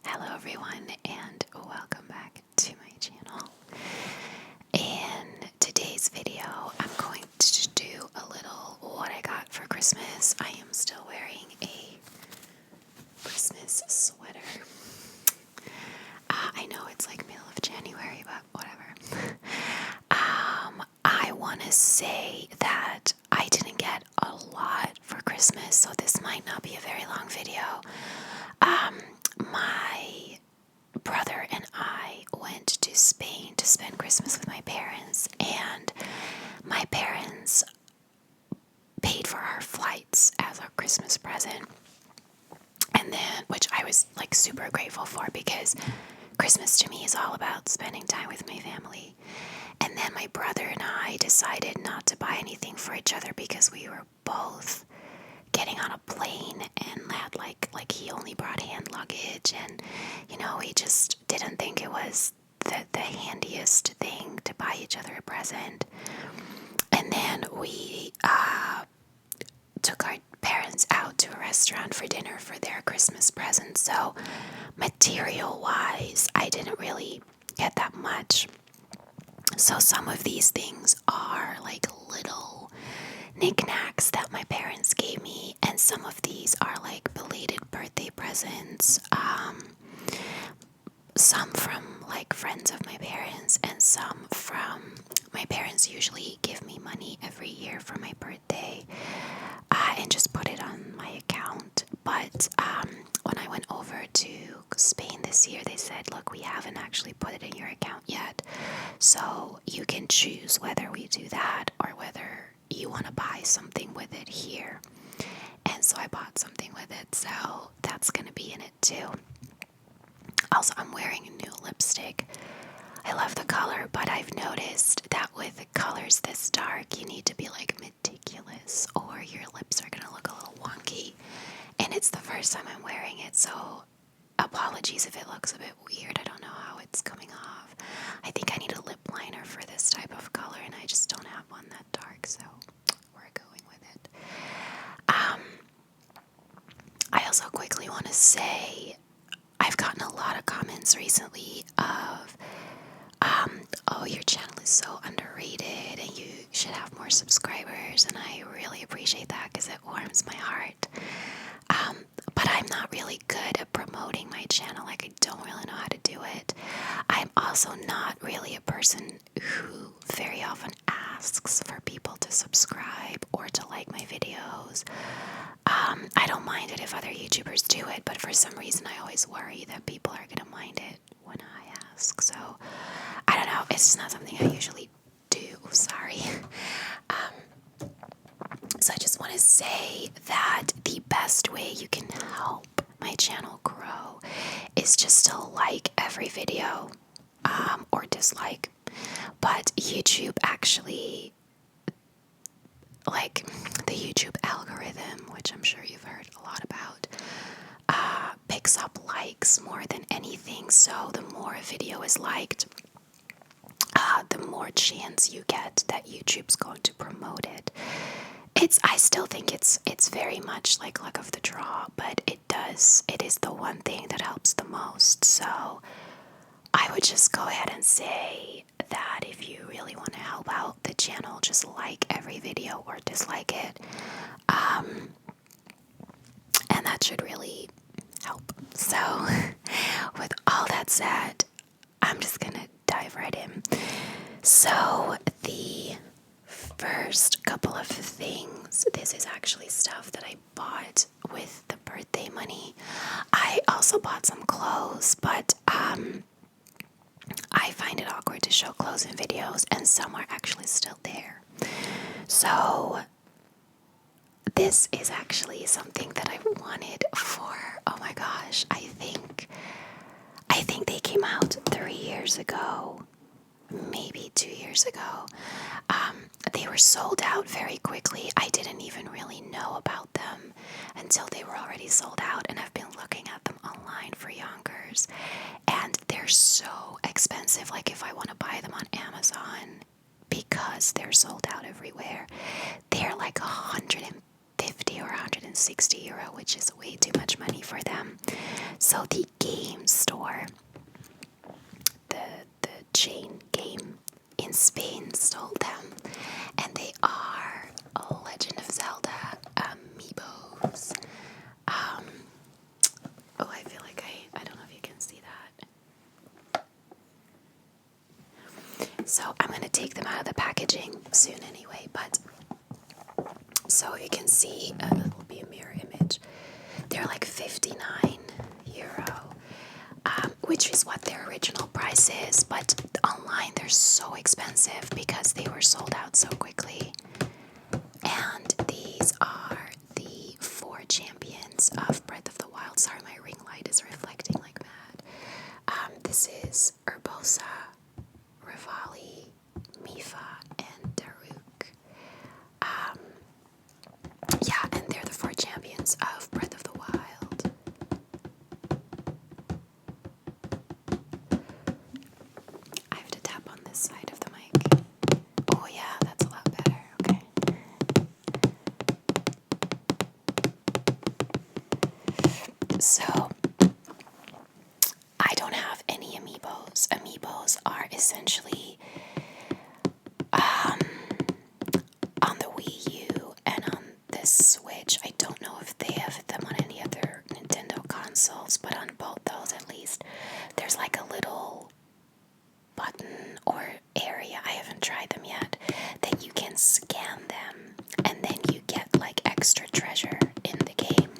Hello everyone and welcome back to my channel. In today's video, I'm going to do a little what I got for Christmas. I am still wearing a Christmas sweater. I know it's like middle of January, but whatever. I want to say that I didn't get a lot for Christmas, so this might not be a very long video. My brother and I went to Spain to spend Christmas with my parents, and my parents paid for our flights as our Christmas present. And then, which I was like super grateful for, because Christmas to me is all about spending time with my family. And then my brother and I decided not to buy anything for each other because we were both getting on a plane and had like he only brought hand luggage, and we just didn't think it was the handiest thing to buy each other a present. And then we took our parents out to a restaurant for dinner for their Christmas present. So material wise, I didn't really get that much. So some of these things are like little knickknacks that my parents gave me, and some of these are like belated birthday presents. Some from like friends of my parents, and some from my parents usually give me money every year for my birthday, and just put it on my account. But when I went over to Spain this year, they said, look, we haven't actually put it in your account yet, so you can choose whether we do that or whether you want to buy something with it here. And so I bought something with it, so that's going to be in it too. Also, I'm wearing a new lipstick. I love the color, but I've noticed that with colors this dark, you need to be like meticulous or your lips are going to look a little wonky. And it's the first time I'm wearing it, so apologies if it looks a bit weird. I don't know how it's coming off. I think I need a lip liner for this type of color, and I just don't have one that dark, so we're going with it. I also quickly want to say I've gotten a lot of comments recently of, oh, your channel is so underrated and you should have more subscribers, and I really appreciate that because it warms my heart. But I'm not really good at promoting my channel. Like, I don't really know how to do it. I'm also not really a person who very often asks for people to subscribe or to like my videos. I don't mind it if other YouTubers do it, but for some reason I always worry that people are gonna mind it when I ask. So I don't know, it's just not something I usually do. Sorry. So I just want to say that the best way you can help my channel grow is just to like every video, or dislike. But YouTube actually, like the YouTube algorithm, which I'm sure you've heard a lot about, picks up likes more than anything. So the more a video is liked, the more chance you get that YouTube's going to promote it. I still think it's very much like luck of the draw, but it is the one thing that helps the most. So I would just go ahead and say that if you really want to help out the channel, just like every video or dislike it. And that should really help. So with all that said, I'm just gonna dive right in. So the first couple of things, this is actually stuff that I bought with the birthday money. I also bought some clothes, but I find it awkward to show clothes in videos, and some are actually still there. So this is actually something that I wanted for, oh my gosh, I think they came out 3 years ago, maybe 2 years ago. They were sold out very quickly. I didn't even really know about them until they were already sold out, and I've been looking at them online for Yonkers, and they're so expensive. Like, if I want to buy them on Amazon, because they're sold out everywhere, they're like $150 150 or 160 euro, which is way too much money for them. So the game store, the chain game in Spain, stole them, and they are Legend of Zelda amiibos. Oh, I feel like I don't know if you can see that. So I'm going to take them out of the packaging soon anyway, but so you can see, it will be a mirror image. They're like 59 euro, which is what their original price is, but online they're so expensive because they were sold out so quickly. And these are the 4 champions of Breath of the Wild. Sorry, my ring light is reflecting like mad. This is Urbosa, Rivali, Mifa, and Daruk. Yeah, and they're the 4 champions of Breath of the Wild. I have to tap on this side of the mic. Oh yeah, that's a lot better. Okay. So, I don't have any amiibos. Amiibos are essentially on the Wii U and on the Switch. I don't know if they have them on any other Nintendo consoles, but on both those at least, there's like a little button or area, I haven't tried them yet, that you can scan them and then you get like extra treasure in the game.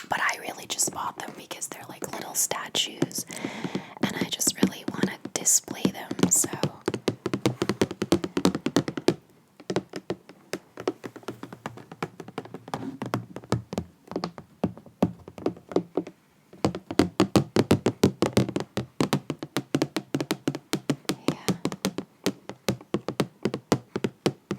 But I really just bought them because they're like little statues and I just really want to display them, so yeah.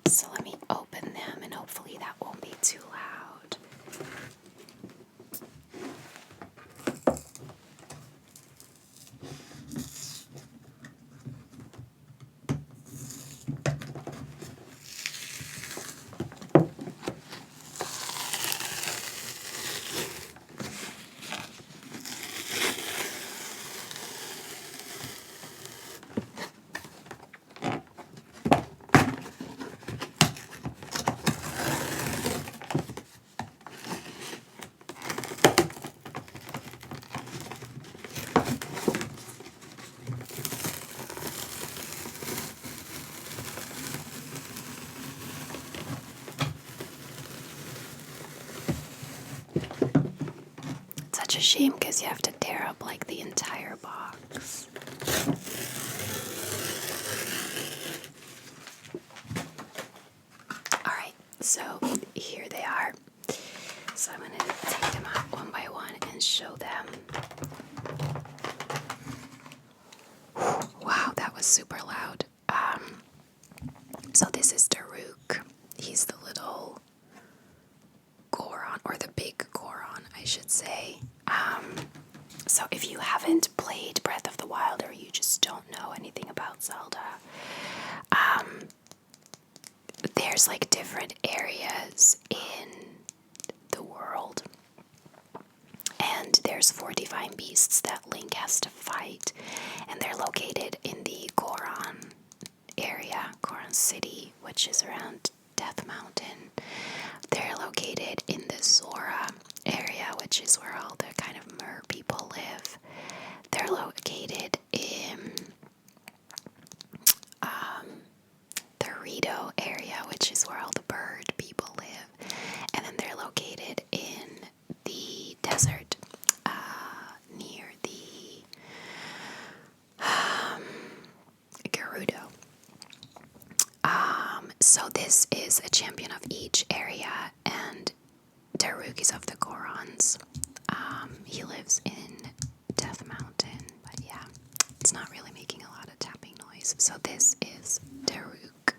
So let me open them and hopefully that won't be too loud. Such a shame because you have to tear up like the entire box. Alright, so here they are. So I'm going to take them out one by one and show them. Wow, that was super loud. So this is Daruk. He's the little Goron, or the big Goron, I should say. So if you haven't played Breath of the Wild or you just don't know anything about Zelda, there's like different areas in the world. And there's 4 divine beasts that Link has to fight. And they're located in the Goron area, Goron City, which is around Death Mountain. They're located in the Zora area, which is where all the kind of mer people live. They're located in the Rito area, which is where all the bird people live. And then they're located in the desert near the Gerudo. So this is a champion of each area, and Daruk is of the Gorons. He lives in Death Mountain, but yeah, it's not really making a lot of tapping noise. So this is Daruk.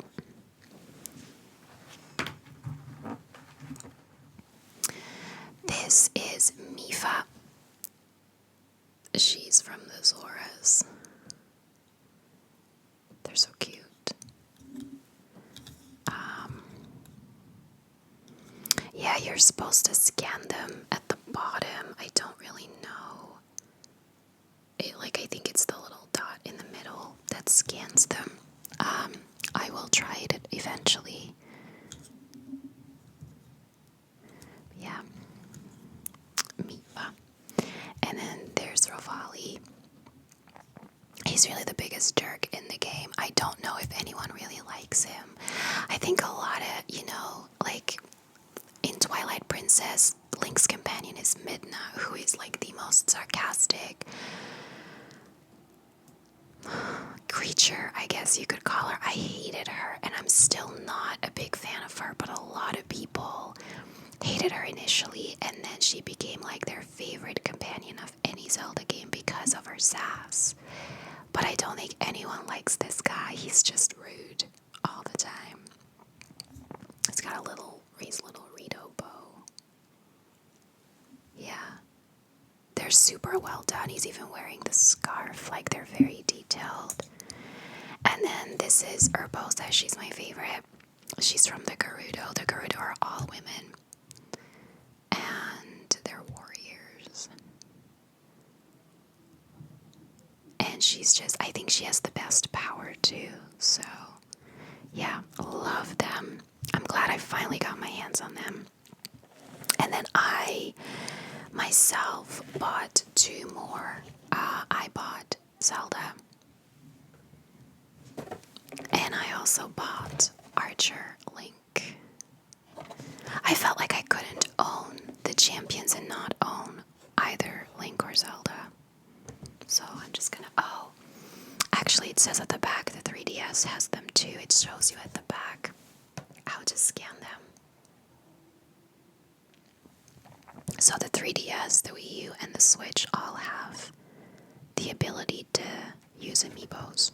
This is Mifa. She's from the Zoras. They're so cute. you're supposed to scan them at the bottom. I don't really know. I think it's the little dot in the middle that scans them. I will try it eventually. Yeah. Mipa. And then there's Rovali. He's really the biggest jerk in the game. I don't know if anyone really likes him. I think a lot of, in Twilight Princess, Link's companion is Midna, who is like the most sarcastic creature, I guess you could call her. I hated her, and I'm still not a big fan of her, but a lot of people hated her initially, and then she became like their favorite companion of any Zelda game because of her sass. But I don't think anyone likes this guy. He's just rude all the time. He's got a little Rito bow. Yeah. They're super well done. He's even wearing the scarf. Like, they're very detailed. And then this is Urbosa. She's my favorite. She's from the Gerudo. The Gerudo are all women. And they're warriors. And I think she has the best power too. So, yeah, love them. I'm glad I finally got my hands on them. And then I myself bought 2 more. I bought Zelda. And I also bought Archer Link. I felt like I couldn't own the champions and not own either Link or Zelda. So I'm just gonna, actually it says at the back the 3DS has them too. It shows you at the back how to scan them. So the 3DS, the Wii U, and the Switch all have the ability to use amiibos.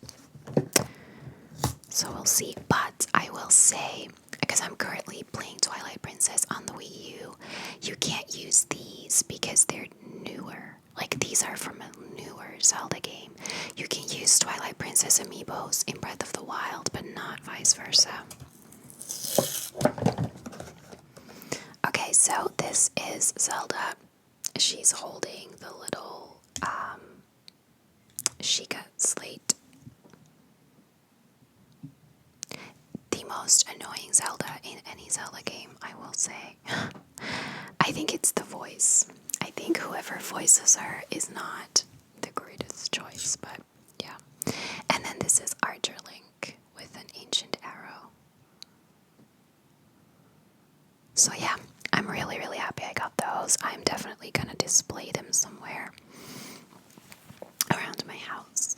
So we'll see. But I will say, because I'm currently playing Twilight Princess on the Wii U, you can't use these because they're newer. Like, these are from a newer Zelda game. You can use Twilight Princess amiibos in Breath of the Wild, but not vice versa. Okay, so this is Zelda. She's holding the little Sheikah slate. The most annoying Zelda in any Zelda game, I will say. I think it's the voice. I think whoever voices her is not the greatest choice, but yeah. And then this is Archer Link with an ancient arrow. So yeah, I'm really, really happy I got those. I'm definitely gonna display them somewhere around my house.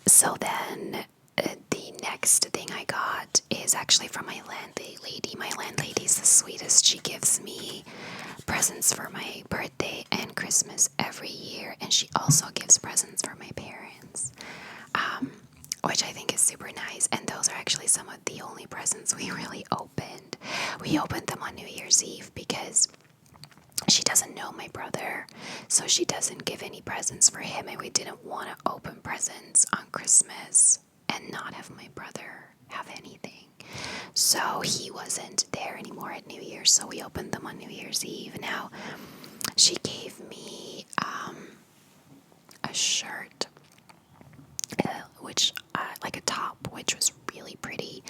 So then the next thing I got is actually from my landlady. My landlady's the sweetest. She gives me presents for my birthday and Christmas every year, and she also gives presents for my parents, which I think is super nice. And those are actually some of the only presents we really opened. We opened them on New Year's Eve because she doesn't know my brother, so she doesn't give any presents for him, and we didn't want to open presents on Christmas and not have my brother have anything. So he wasn't there anymore at New Year's, so we opened them on New Year's Eve. Now, she gave me a shirt, like a top, which was really pretty,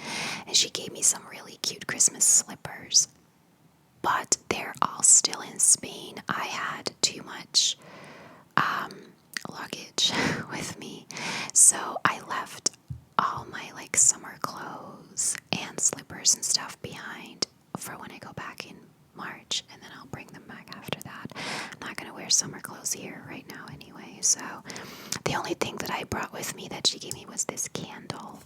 and she gave me some really cute Christmas slippers. But they're all still in Spain. I had too much luggage with me, so I left all my summer clothes and slippers and stuff behind for when I go back in March, and then I'll bring them back after that. I'm not gonna wear summer clothes here right now anyway, so the only thing that I brought with me that she gave me was this candle.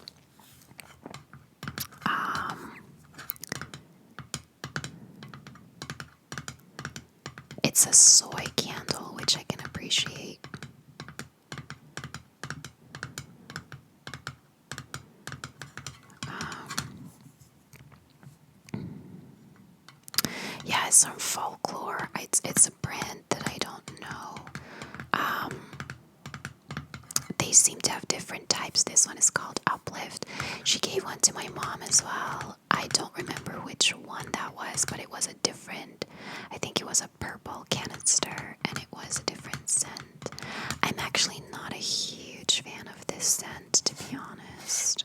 It's a soy candle, which I can appreciate. Yeah, it's from Folklore. It's a brand that I don't know. They seem to have different types. This one is called Uplift. She gave one to my mom as well. I don't remember which one that was, but it was a different, I think it was a purple canister, and it was a different scent. I'm actually not a huge fan of this scent, to be honest.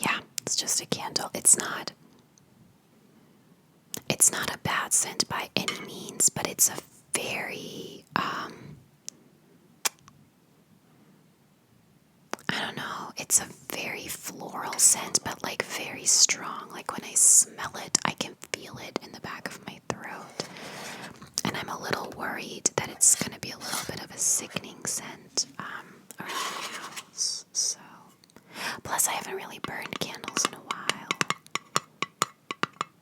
Yeah, it's just a candle. It's not a bad scent by any means, but it's a very I don't know, it's a very floral scent, but like very strong. Like when I smell it, I can feel it in the back of my throat. And I'm a little worried that it's going to be a little bit of a sickening scent around my house. So, plus I haven't really burned candles in a while.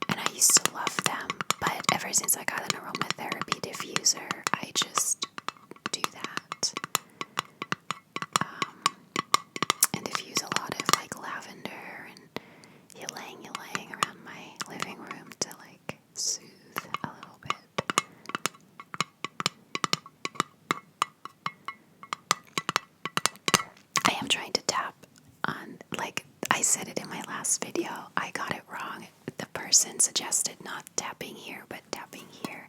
And I used to love them, but ever since I got an aromatherapy diffuser, I just do that. And diffuse a lot of like lavender and ylang around my living room to like soothe a little bit. I am trying to tap on, like I said it in my last video, I got it wrong. The person suggested not tapping here, but tapping here.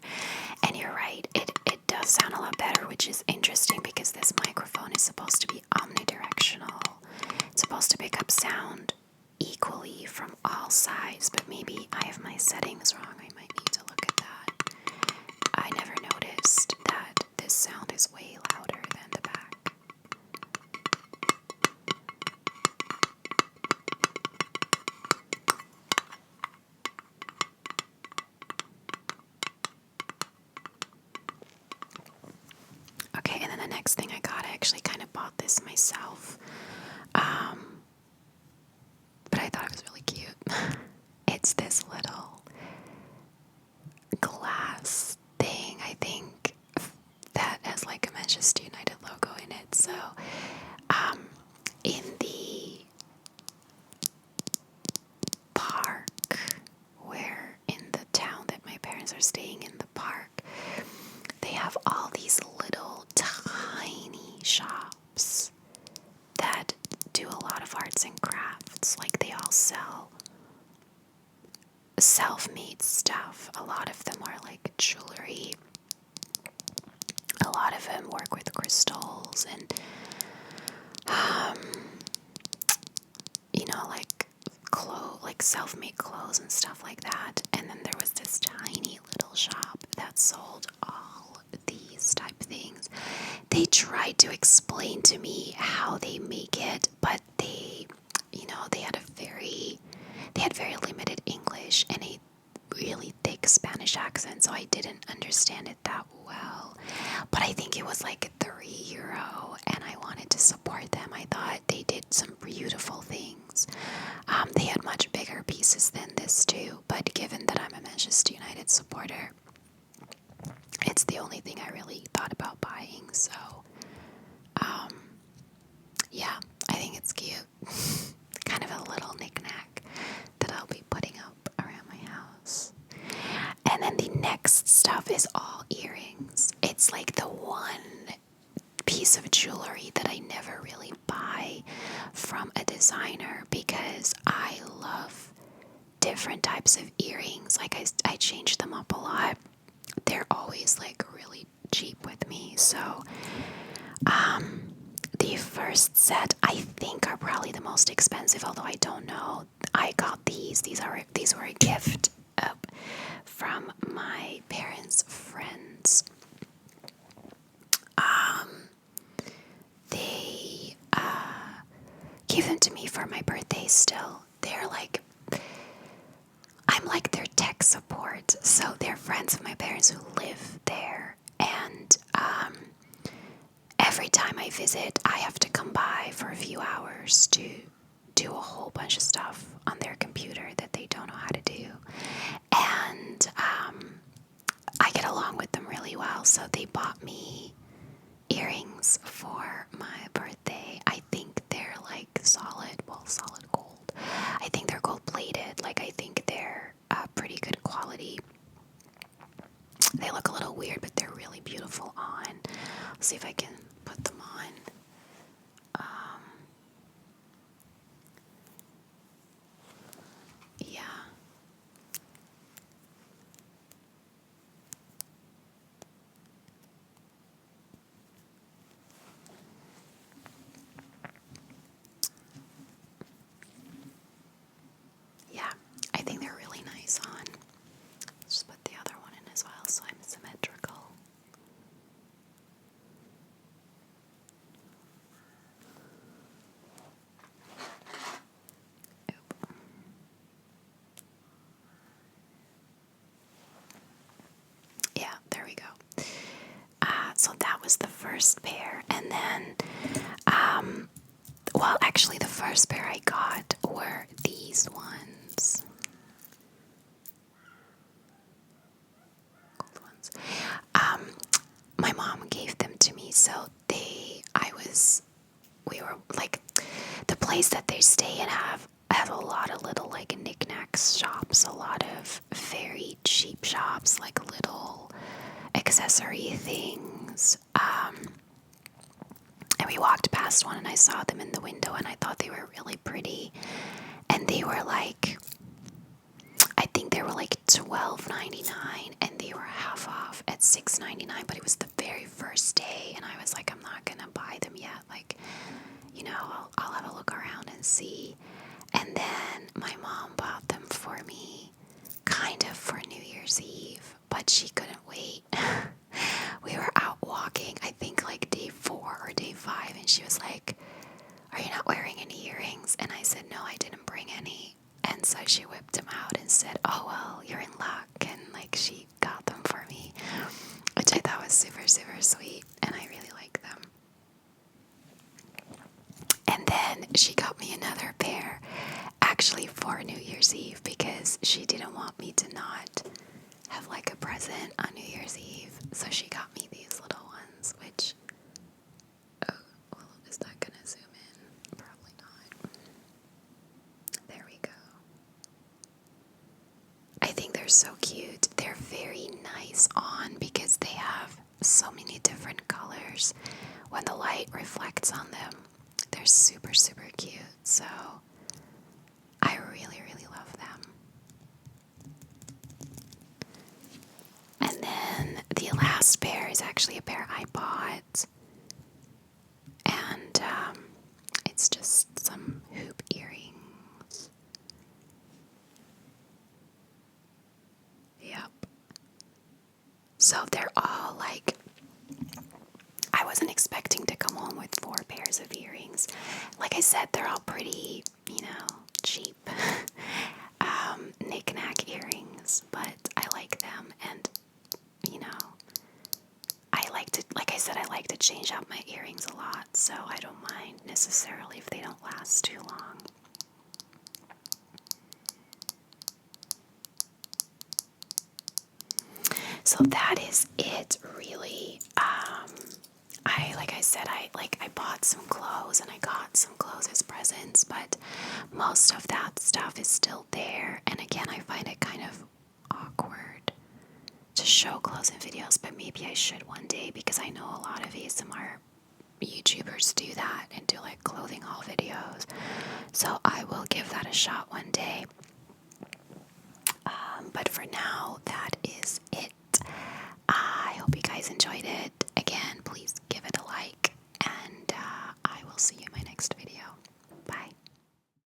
And you're right, it does sound a lot better, which is interesting because this microphone is supposed to be omnidirectional. It's supposed to pick up sound equally from all sides, but maybe I have my settings wrong. I might need to look at that. I never noticed that this sound is way louder than the back. Okay, and then the next thing I got, I actually kind of bought this myself. But I thought it was really cute. It's this little glass thing, I think, that has like a Manchester United logo in it. So, in the park, where in the town that my parents are staying in the park, they have all these little tiny shops that do a lot of arts and crafts. Like they all sell self-made stuff. A lot of them are like jewelry. A lot of them work with crystals and like self-made clothes and stuff like that. And then there was this tiny little shop that sold all these type of things. They tried to explain to me how they make it, but they had very limited English and a really thick Spanish accent, so I didn't understand it that well. But I think it was like €3, and I wanted to support them. I thought they did some beautiful things. They had much bigger pieces than this too, but given that I'm a Manchester United supporter, it's the only thing I really thought about buying. So, yeah, I think it's cute. Kind of a little knick-knack that I'll be putting up around my house. And then the next stuff is all earrings. It's like the one piece of jewelry that I never really buy from a designer because I love different types of earrings. Like I change them up a lot. They're always like really cheap with me. So the first set I think are probably the most expensive, although I don't know. I got these. These were a gift from my parents' friends. They gave them to me for my birthday still. They're like, I'm like their tech support. So they're friends of my parents who live there. And every time I visit, I have to come by for a few hours to do a whole bunch of stuff on their computer that they don't know how to do. and I get along with them really well. So they bought me earrings for my birthday. I think they're like solid gold. I think they're gold plated. Like, I think they're pretty good quality. They look a little weird, but they're really beautiful on. Let's see if I can put them on. Yeah. Yeah, I think they're really nice on. Let's just put the other one in as well so I'm symmetrical. Oop. Yeah, there we go. So that was the first pair, and then, well, actually, the first pair I got were these ones. Gold ones. My mom gave them to me, so we were like, the place that they stay in have a lot of little like knickknacks shops, a lot of very cheap shops, like little accessory things. And we walked past one and I saw them in the window and I thought they were really pretty. And they were like, I think they were like $12.99 and they were half off at $6.99, but it was the very first day and I was like, I'm not gonna buy them yet. Like, I'll have a look around and see. And then my mom bought them for me kind of for New Year's Eve, but she couldn't wait. We were out walking, I think like day 4 or day 5, and she was like, are you not wearing any earrings? And I said, no, I didn't bring any. And so she whipped them out and said, oh, well, you're in luck. And like she got them for me, which I thought was super, super sweet. And I really like them. And then she got me another pair, actually for New Year's Eve, because she didn't want me to not have like a present on New Year's Eve. So she got me these little ones, which, oh, well, is that gonna zoom in? Probably not. There we go. I think they're so cute. They're very nice on because they have so many different colors. When the light reflects on them, they're super, super cute. So I really, really love them. And then the last pair is actually a pair I bought. And it's just some hoop earrings. Yep. So they're all like, I wasn't expecting to come home with 4 pairs of earrings. Like I said, they're all pretty, cheap knick-knack earrings, but I like them, and I like to change out my earrings a lot, so I don't mind necessarily if they don't last too long. So that is it, really. I bought some clothes and I got some clothes as presents, but most of that stuff is still there. And again, I find it kind of awkward to show clothes in videos, but maybe I should one day because I know a lot of ASMR YouTubers do that and do like clothing haul videos. So I will give that a shot one day. But for now,